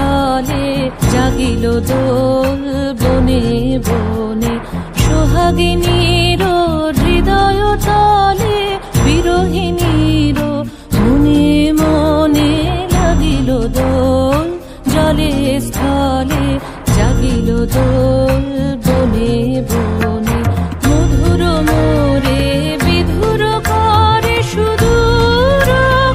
স্থলে জাগিল দোল বনে বনে সোহাগিনীর হৃদয় তলে বিরহিণীর মনে মনে লাগিল দোল জলে স্থলে জাগিল দোল বনে বনে মধুর মোরে বিধুর করে সুদূর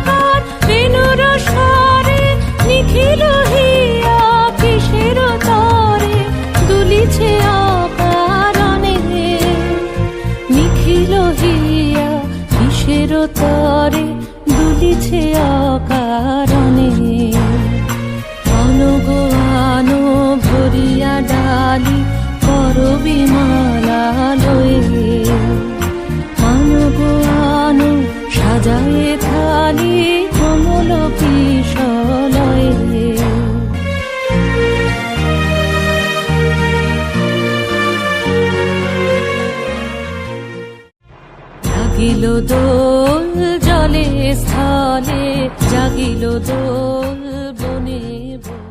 কার বেণুর স্বরে নিখিল হিয়া কিসের তরে দুলিছে অকারণে নিখিল হিয়া কিসের তরে দুলিছে অকারণে অনুগো আনো ভরিয়া ডালি করবি মালা লয়ে অনুগো আনো সাজায়ে থালি কমল কিশলয়ে জাগিল দোল জলে স্থলে জাগিল দোল বনে বনে।